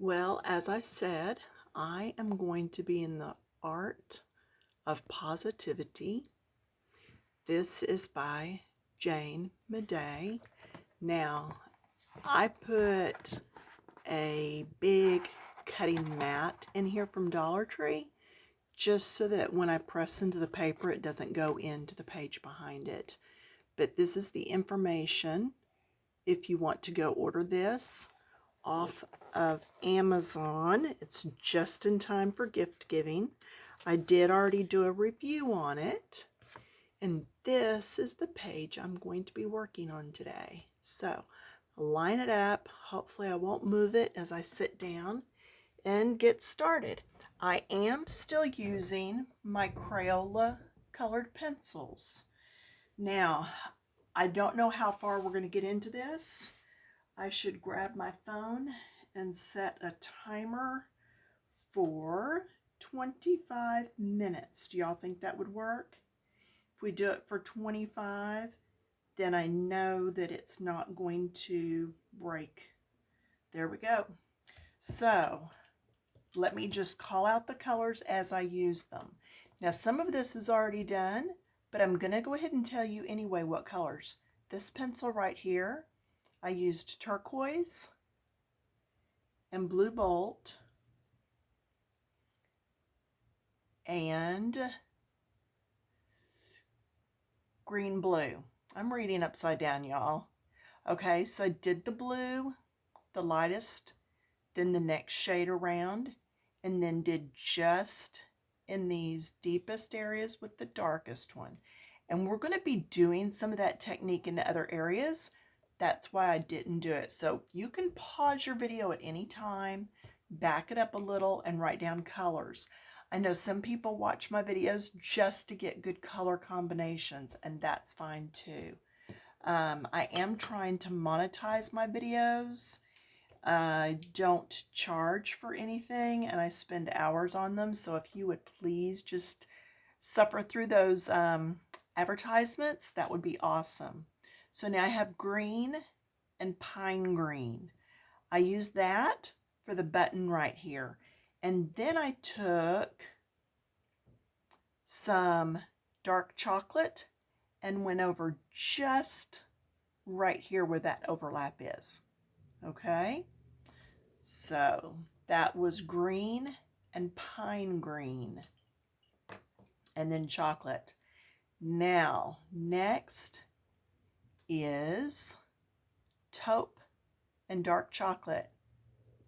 Well, as I said, I am going to be in the art of positivity. This is by Jane Maday. Now, I put a big cutting mat in here from Dollar Tree just so that when I press into the paper, it doesn't go into the page behind it. But this is the information if you want to go order this off of Amazon. It's just in time for gift giving. I did already do a review on it, and this is the page I'm going to be working on today. So line it up. Hopefully I won't move it as I sit down and get started. I am still using my Crayola colored pencils. Now, I don't know how far we're going to get into this. I should grab my phone and set a timer for 25 minutes. Do y'all think that would work? If we do it for 25, then I know that it's not going to break. There we go. So let me just call out the colors as I use them. Now some of this is already done, but I'm going to go ahead and tell you anyway what colors. This pencil right here, I used turquoise and blue bolt and green blue. I'm reading upside down, y'all. Okay, so I did the blue, the lightest, then the next shade around, and then did just in these deepest areas with the darkest one. And we're going to be doing some of that technique in other areas. That's why I didn't do it. So you can pause your video at any time, back it up a little, and write down colors. I know some people watch my videos just to get good color combinations, and that's fine too. I am trying to monetize my videos. I don't charge for anything, and I spend hours on them. So if you would please just suffer through those advertisements, that would be awesome. So now I have green and pine green. I use that for the button right here. And then I took some dark chocolate and went over just right here where that overlap is. Okay? So that was green and pine green. And then chocolate. Now, next is taupe and dark chocolate.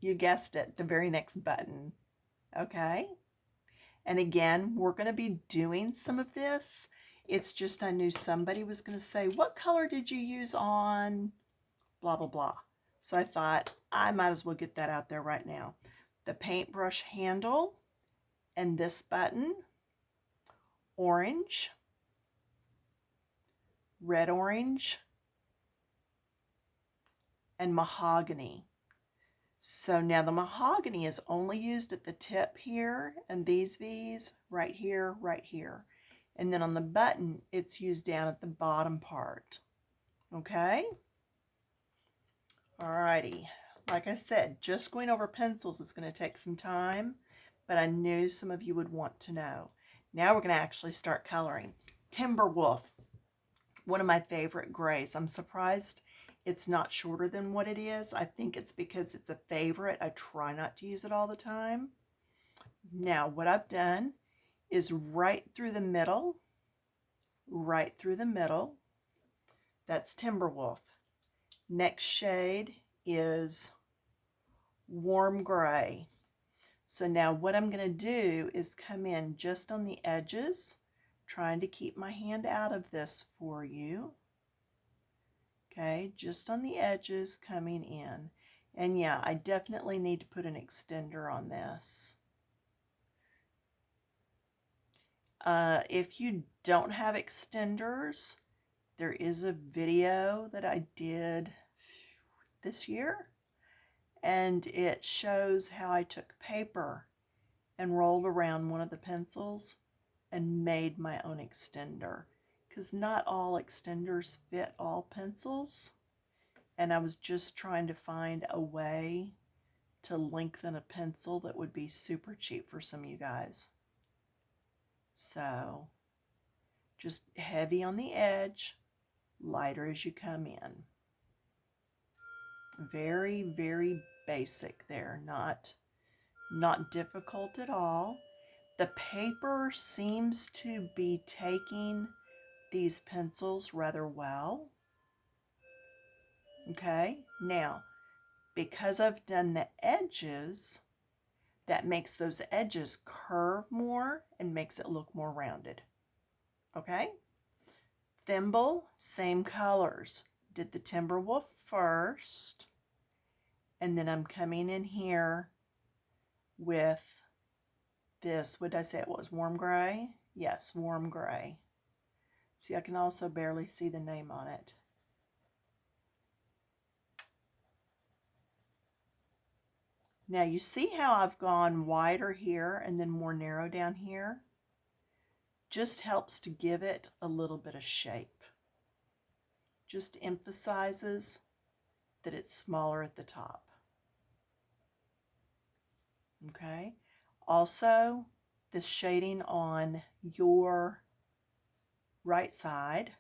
You guessed it, the very next button. Okay? And again, we're going to be doing some of this. It's just I knew somebody was going to say, what color did you use on blah, blah, blah. So I thought I might as well get that out there right now. The paintbrush handle and this button, orange, red orange, and mahogany. So now the mahogany is only used at the tip here, and these V's right here, right here. And then on the button, it's used down at the bottom part. Okay? Alrighty. Like I said, just going over pencils is going to take some time, but I knew some of you would want to know. Now we're going to actually start coloring. Timberwolf, one of my favorite grays. I'm surprised it's not shorter than what it is. I think it's because it's a favorite. I try not to use it all the time. Now, what I've done is right through the middle. That's Timberwolf. Next shade is warm gray. So now what I'm going to do is come in just on the edges, trying to keep my hand out of this for you. Okay, just on the edges coming in. And yeah, I definitely need to put an extender on this. If you don't have extenders, there is a video that I did this year, and it shows how I took paper and rolled around one of the pencils and made my own extender. Because not all extenders fit all pencils, and I was just trying to find a way to lengthen a pencil that would be super cheap for some of you guys. So just heavy on the edge, lighter as you come in. Very, very basic there, not difficult at all. The paper seems to be taking these pencils rather well. Okay, now because I've done the edges, that makes those edges curve more and makes it look more rounded. Okay, thimble, same colors. Did the Timberwolf first, and then I'm coming in here with this, what did I say it was, warm gray? Yes, warm gray. See, I can also barely see the name on it. Now you see how I've gone wider here and then more narrow down here? Just helps to give it a little bit of shape. Just emphasizes that it's smaller at the top. Okay, also the shading on your right side,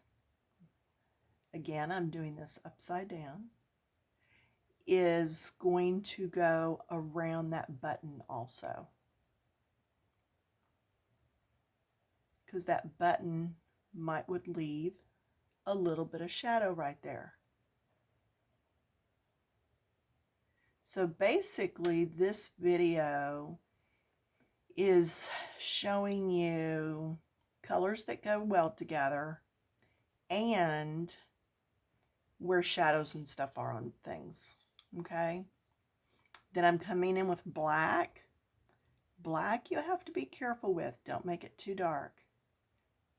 again I'm doing this upside down, is going to go around that button also, because that button would leave a little bit of shadow right there. So basically this video is showing you colors that go well together and where shadows and stuff are on things. Okay, then I'm coming in with black. Black you have to be careful with, don't make it too dark,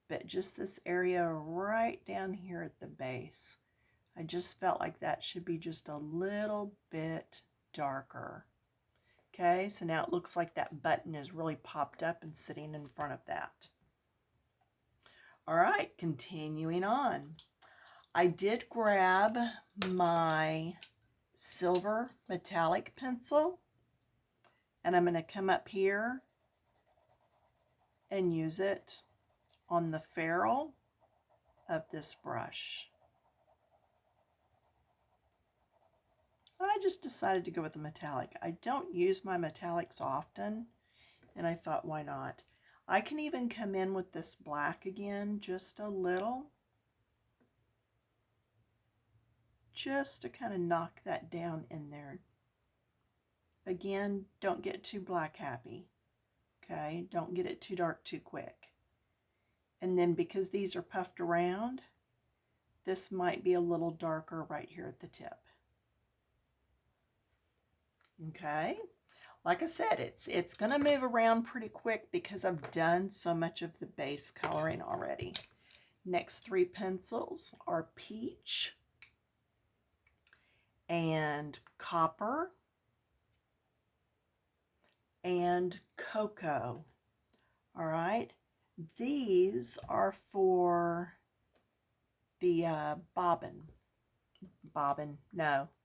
but just this area right down here at the base, I just felt like that should be just a little bit darker. Okay, so now it looks like that button is really popped up and sitting in front of that. All right, continuing on. I did grab my silver metallic pencil, and I'm going to come up here and use it on the ferrule of this brush. I just decided to go with a metallic. I don't use my metallics often, and I thought, why not? I can even come in with this black again, just a little, just to kind of knock that down in there. Again, don't get too black happy, okay? Don't get it too dark too quick. And then because these are puffed around, this might be a little darker right here at the tip. Okay, like I said, it's going to move around pretty quick because I've done so much of the base coloring already. Next three pencils are peach and copper and cocoa. All right, these are for the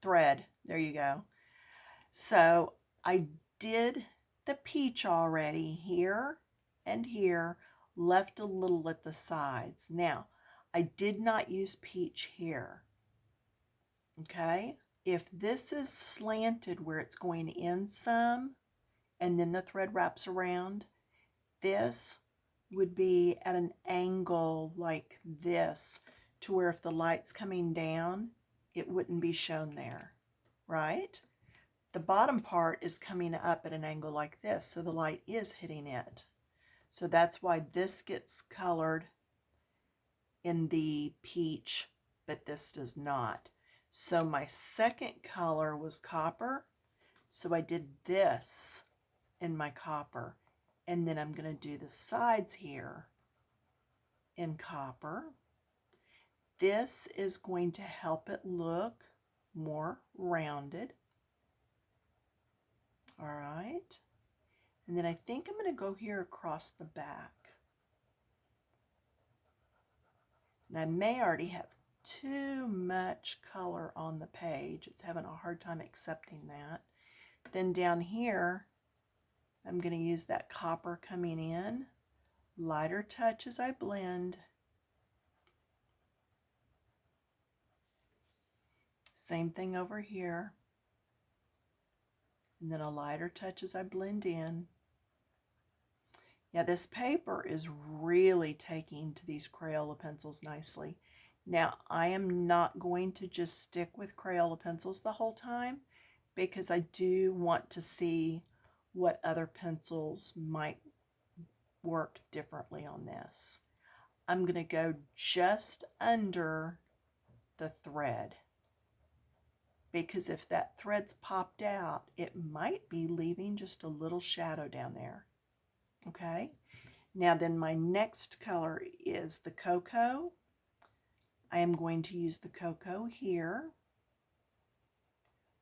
thread. There you go. So I did the peach already here and here, left a little at the sides. Now, I did not use peach here. Okay, if this is slanted where it's going in some and then the thread wraps around, this would be at an angle like this to where if the light's coming down, it wouldn't be shown there, right? The bottom part is coming up at an angle like this, so the light is hitting it. So that's why this gets colored in the peach, but this does not. So my second color was copper, so I did this in my copper, and then I'm going to do the sides here in copper. This is going to help it look more rounded. All right, and then I think I'm going to go here across the back. And I may already have too much color on the page. It's having a hard time accepting that. Then down here, I'm going to use that copper coming in. Lighter touch as I blend. Same thing over here. And then a lighter touch as I blend in. Yeah, this paper is really taking to these Crayola pencils nicely. Now, I am not going to just stick with Crayola pencils the whole time because I do want to see what other pencils might work differently on this. I'm going to go just under the thread because if that thread's popped out, it might be leaving just a little shadow down there. Okay, now then my next color is the cocoa. I am going to use the cocoa here.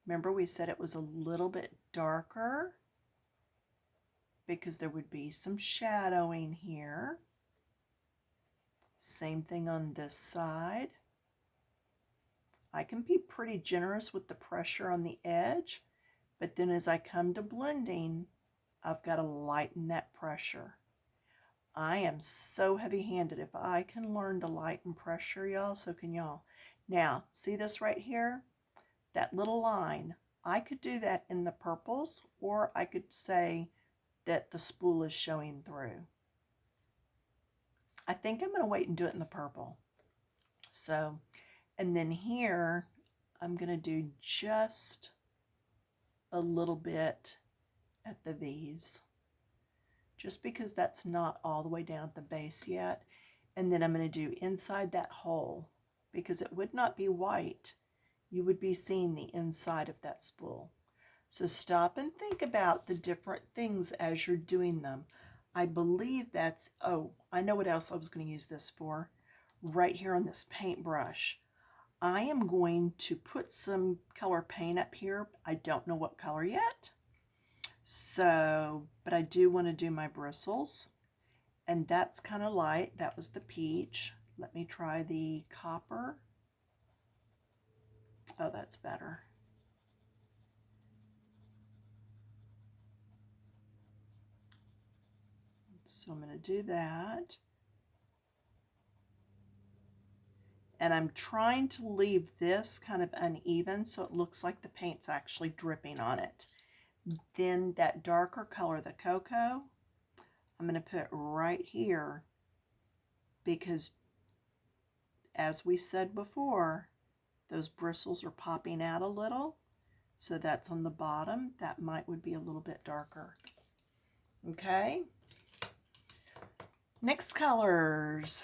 Remember we said it was a little bit darker because there would be some shadowing here. Same thing on this side. I can be pretty generous with the pressure on the edge, but then as I come to blending, I've got to lighten that pressure. I am so heavy-handed. If I can learn to lighten pressure, y'all, so can y'all. Now, see this right here? That little line. I could do that in the purples, or I could say that the spool is showing through. I think I'm going to wait and do it in the purple. So, and then here, I'm going to do just a little bit at the V's, just because that's not all the way down at the base yet. And then I'm going to do inside that hole, because it would not be white. You would be seeing the inside of that spool. So stop and think about the different things as you're doing them. I believe that's, oh, I know what else I was going to use this for. Right here on this paintbrush. I am going to put some color paint up here. I don't know what color yet. So, but I do want to do my bristles. And that's kind of light. That was the peach. Let me try the copper. Oh, that's better. So I'm going to do that. And I'm trying to leave this kind of uneven so it looks like the paint's actually dripping on it. Then that darker color, the cocoa, I'm going to put right here because, as we said before, those bristles are popping out a little. So that's on the bottom. That would be a little bit darker. Okay. Next colors.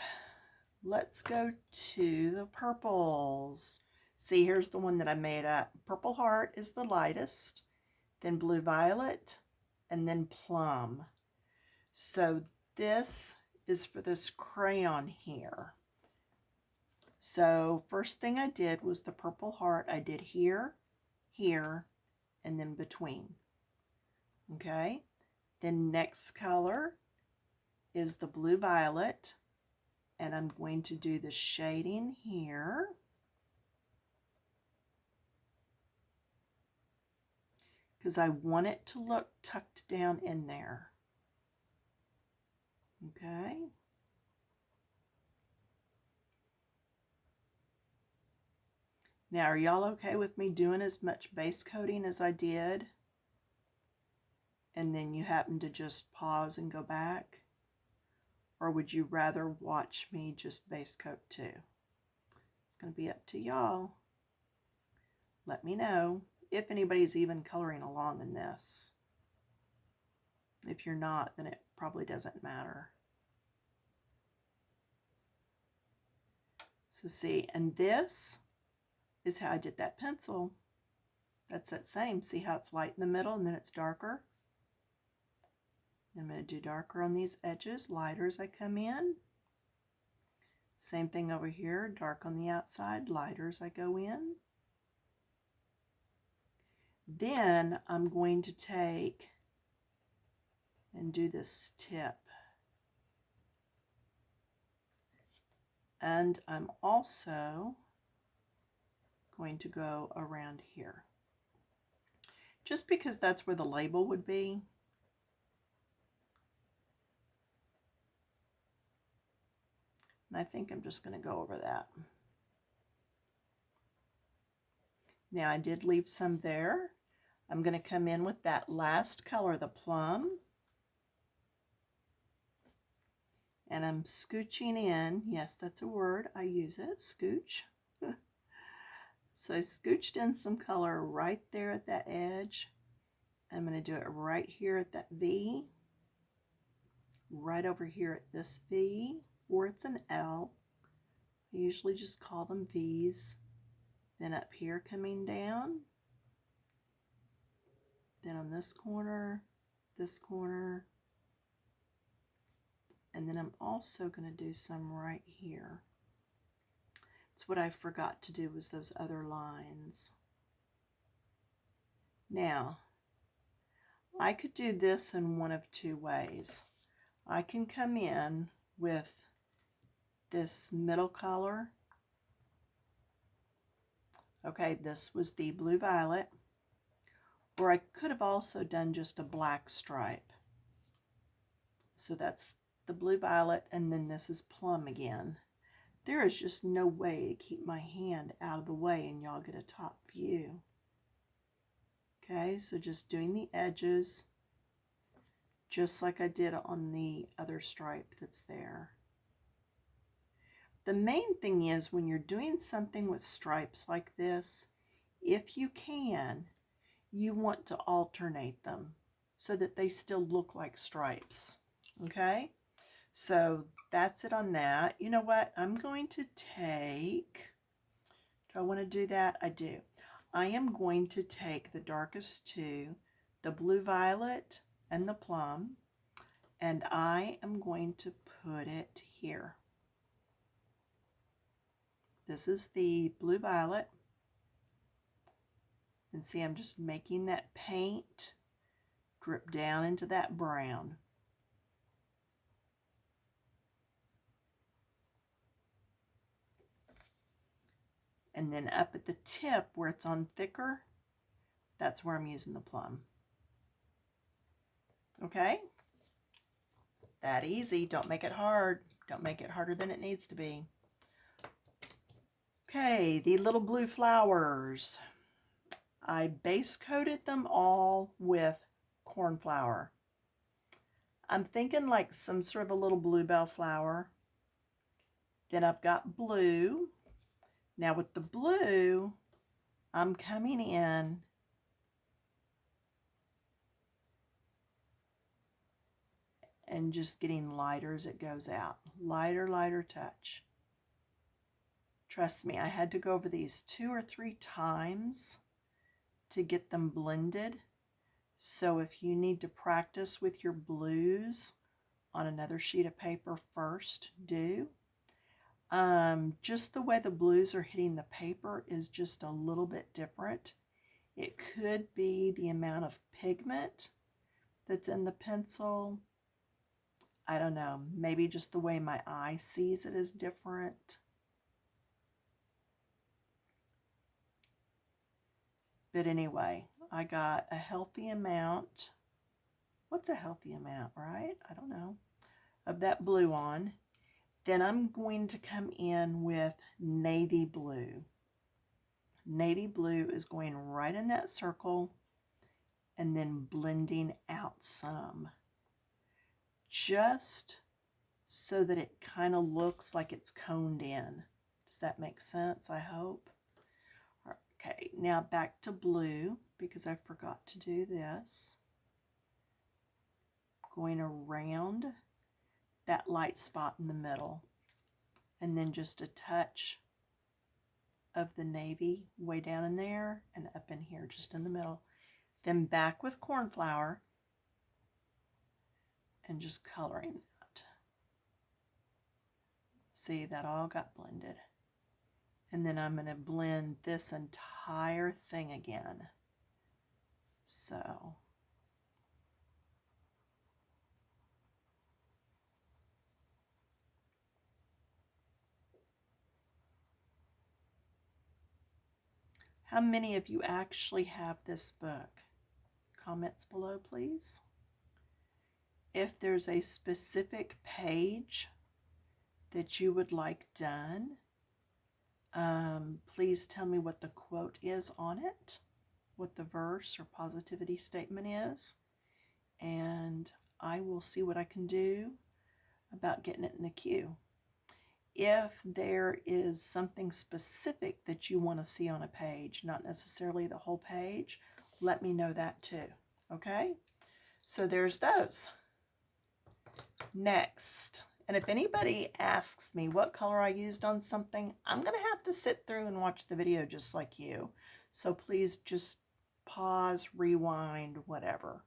Let's go to the purples. See, here's the one that I made up. Purple Heart is the lightest, then Blue Violet, and then Plum. So this is for this crayon here. So first thing I did was the Purple Heart. I did here, here, and then between. Okay. Then next color is the Blue Violet. And I'm going to do the shading here. Because I want it to look tucked down in there. Okay. Now, are y'all okay with me doing as much base coating as I did? And then you happen to just pause and go back? Or would you rather watch me just base coat too? It's going to be up to y'all. Let me know if anybody's even coloring along in this. If you're not, then it probably doesn't matter. So see, and this is how I did that pencil. That's that same. See how it's light in the middle and then it's darker? I'm going to do darker on these edges, lighter as I come in. Same thing over here, dark on the outside, lighter as I go in. Then I'm going to take and do this tip. And I'm also going to go around here. just because that's where the label would be. And I think I'm just going to go over that. Now I did leave some there. I'm going to come in with that last color, the plum. And I'm scooching in. Yes, that's a word. I use it, scooch. So I scooched in some color right there at that edge. I'm going to do it right here at that V. Right over here at this V, or it's an L. I usually just call them V's. Then up here coming down. Then on this corner, and then I'm also going to do some right here. It's what I forgot to do was those other lines. Now, I could do this in one of two ways. I can come in with this middle color. Okay, this was the blue violet. Or I could have also done just a black stripe. So that's the blue violet, and then this is plum again. There is just no way to keep my hand out of the way and y'all get a top view. Okay, so just doing the edges, just like I did on the other stripe that's there. The main thing is when you're doing something with stripes like this, if you can, you want to alternate them so that they still look like stripes. Okay, so that's it on that. You know what? I'm going to take, do I want to do that? I do. I am going to take the darkest two, the blue violet and the plum, and I am going to put it here. This is the blue violet. And see, I'm just making that paint drip down into that brown. And then up at the tip where it's on thicker, that's where I'm using the plum. Okay? That easy. Don't make it hard. Don't make it harder than it needs to be. Okay, the little blue flowers. I base coated them all with corn flour. I'm thinking like some sort of a little bluebell flower. Then I've got blue. Now with the blue, I'm coming in and just getting lighter as it goes out. Lighter, lighter touch. Trust me, I had to go over these 2 or 3 times to get them blended. So if you need to practice with your blues on another sheet of paper first, do. Just the way the blues are hitting the paper is just a little bit different. It could be the amount of pigment that's in the pencil. I don't know, maybe just the way my eye sees it is different. But anyway, I got a healthy amount. What's a healthy amount, right? I don't know. Of that blue on. Then I'm going to come in with navy blue. Navy blue is going right in that circle and then blending out some. Just so that it kind of looks like it's coned in. Does that make sense? I hope. Okay, now back to blue because I forgot to do this. Going around that light spot in the middle, and then just a touch of the navy way down in there and up in here just in the middle. Then back with corn flour and just coloring that. See, that all got blended. And then I'm going to blend this entire thing again. So how many of you actually have this book? comments below, please. If there's a specific page that you would like done, please tell me what the quote is on it, what the verse or positivity statement is, and I will see what I can do about getting it in the queue. If there is something specific that you want to see on a page, not necessarily the whole page, let me know that too, okay? So there's those. Next, and if anybody asks me what color I used on something, I'm going to have to sit through and watch the video just like you. So please just pause, rewind, whatever.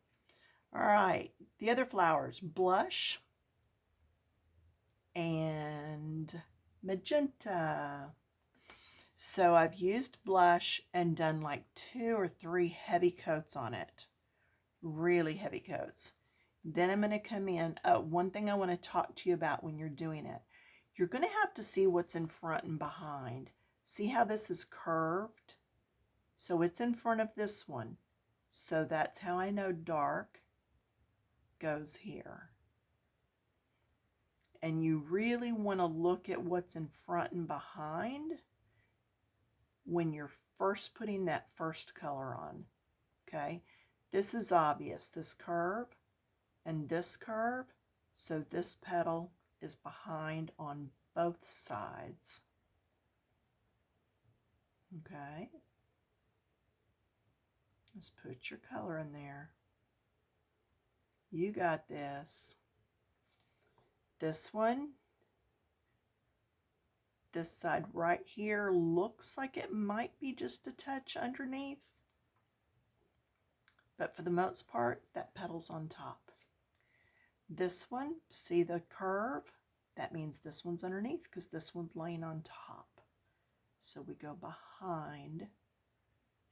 All right, the other flowers, blush and magenta. So I've used blush and done like 2 or 3 heavy coats on it, really heavy coats. Then I'm going to come in. One thing I want to talk to you about when you're doing it, you're going to have to see what's in front and behind. See how this is curved? So it's in front of this one. So that's how I know dark goes here. And you really want to look at what's in front and behind when you're first putting that first color on. Okay, this is obvious, this curve and this curve, so this petal is behind on both sides. Okay, let's put your color in there. You got this. This one, this side right here looks like it might be just a touch underneath, but for the most part, that petal's on top. This one, see the curve? That means this one's underneath because this one's laying on top. So we go behind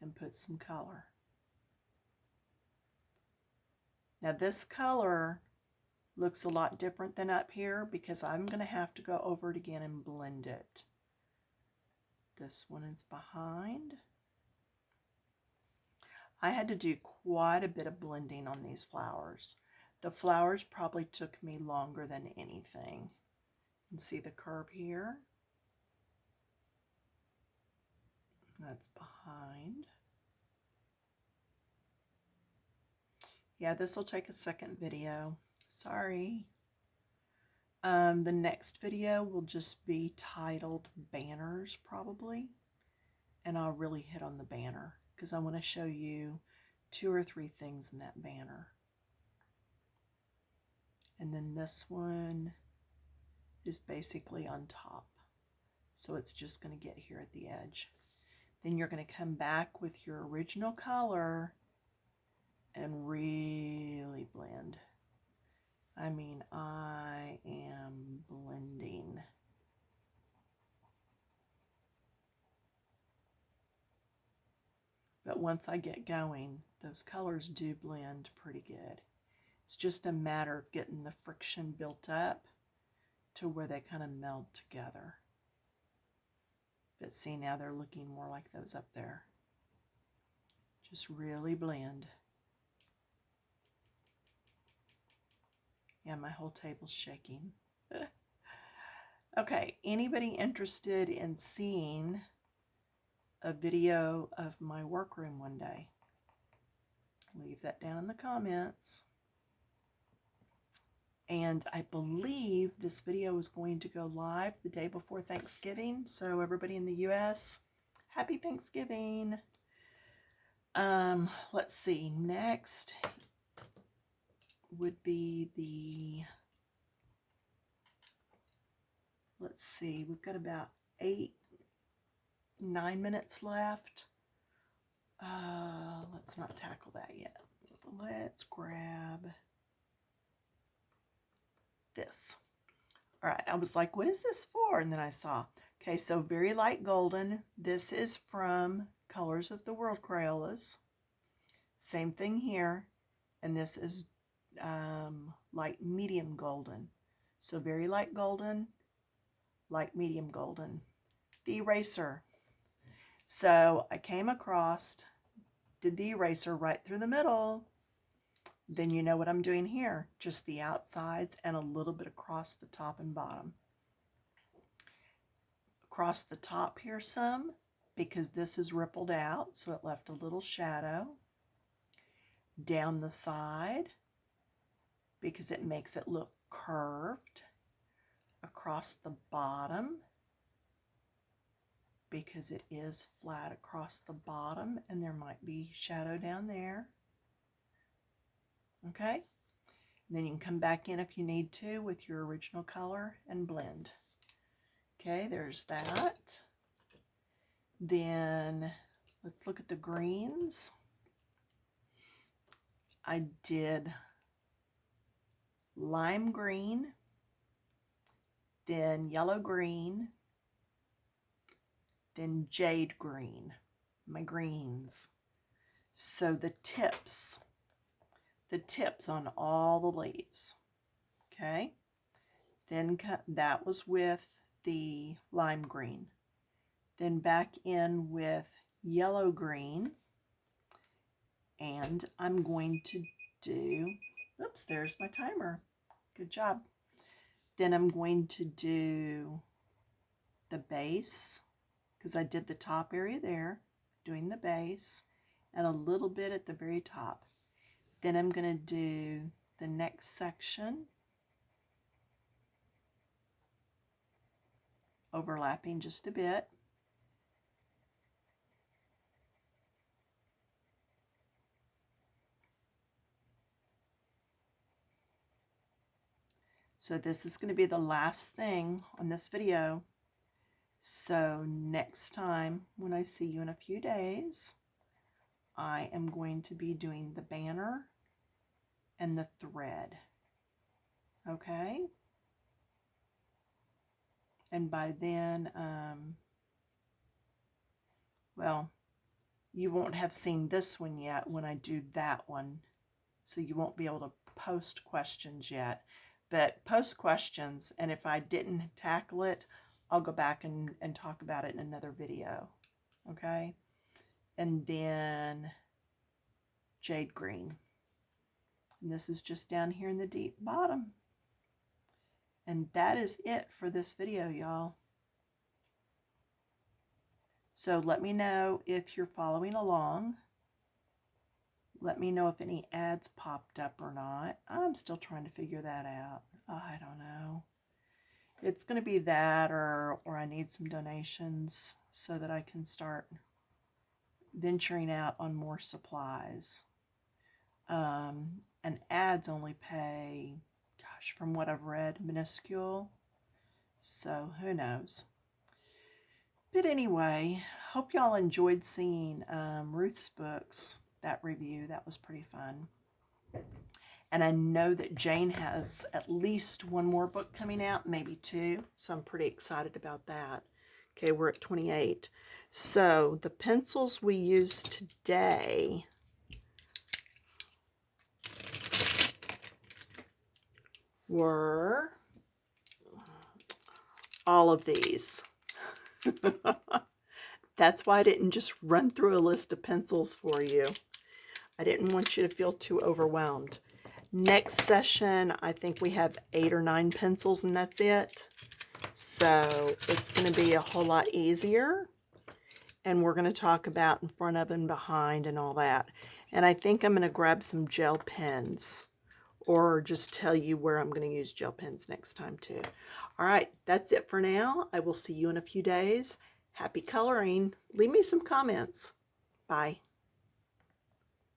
and put some color. Now this color looks a lot different than up here because I'm going to have to go over it again and blend it. This one is behind. I had to do quite a bit of blending on these flowers. The flowers probably took me longer than anything. And see the curve here? That's behind. Yeah, this will take a second video. Sorry. The next video will just be titled Banners probably. And I'll really hit on the banner because I want to show you 2 or 3 things in that banner. And then this one is basically on top. So it's just going to get here at the edge. Then you're going to come back with your original color and really blend. I mean, I am blending. But once I get going, those colors do blend pretty good. It's just a matter of getting the friction built up to where they kind of meld together. But see, now they're looking more like those up there. Just really blend. Yeah, my whole table's shaking. Okay, anybody interested in seeing a video of my workroom one day? Leave that down in the comments. And I believe this video is going to go live the day before Thanksgiving. So everybody in the US, happy Thanksgiving. Let's see, next would be the, let's see, we've got about 8-9 minutes left. Let's not tackle that yet. Let's grab this. All right, I was like, what is this for? And then I saw, okay, so very light golden. This is from Colors of the World Crayolas. Same thing here. And this is light medium golden. So very light golden, light medium golden. The eraser. So I came across, did the eraser right through the middle. then you know what I'm doing here. Just the outsides and a little bit across the top and bottom. Across the top here some, because this is rippled out, so it left a little shadow. Down the side, because it makes it look curved. Across the bottom, because it is flat across the bottom, and there might be shadow down there. Okay? And then you can come back in if you need to with your original color and blend. Okay, there's that. Then let's look at the greens. I did lime green, then yellow green, then jade green, my greens. So the tips on all the leaves, okay? Then that was with the lime green. Then back in with yellow green, and I'm going to do, oops, there's my timer. Good job. Then I'm going to do the base, because I did the top area there, doing the base, and a little bit at the very top. Then I'm going to do the next section, overlapping just a bit. So this is going to be the last thing on this video. So next time when I see you in a few days, I am going to be doing the banner and the thread. Okay? And by then, well, you won't have seen this one yet when I do that one. So you won't be able to post questions yet. But post questions, and if I didn't tackle it, I'll go back and talk about it in another video. Okay? And then jade green. And this is just down here in the deep bottom. And that is it for this video, y'all. So let me know if you're following along. Let me know if any ads popped up or not. I'm still trying to figure that out. I don't know. It's going to be that, or I need some donations so that I can start venturing out on more supplies. And ads only pay, gosh, from what I've read, minuscule. So who knows? But anyway, hope y'all enjoyed seeing Ruth's books, that review. That was pretty fun. And I know that Jane has at least one more book coming out, maybe two. So I'm pretty excited about that. Okay, we're at 28. So the pencils we used today were all of these. That's why I didn't just run through a list of pencils for you. I didn't want you to feel too overwhelmed. Next session, I think we have 8 or 9 pencils, and that's it. So it's going to be a whole lot easier. And we're going to talk about in front of and behind and all that. And I think I'm going to grab some gel pens, or just tell you where I'm going to use gel pens next time too. All right, that's it for now. I will see you in a few days. Happy coloring. Leave me some comments. Bye.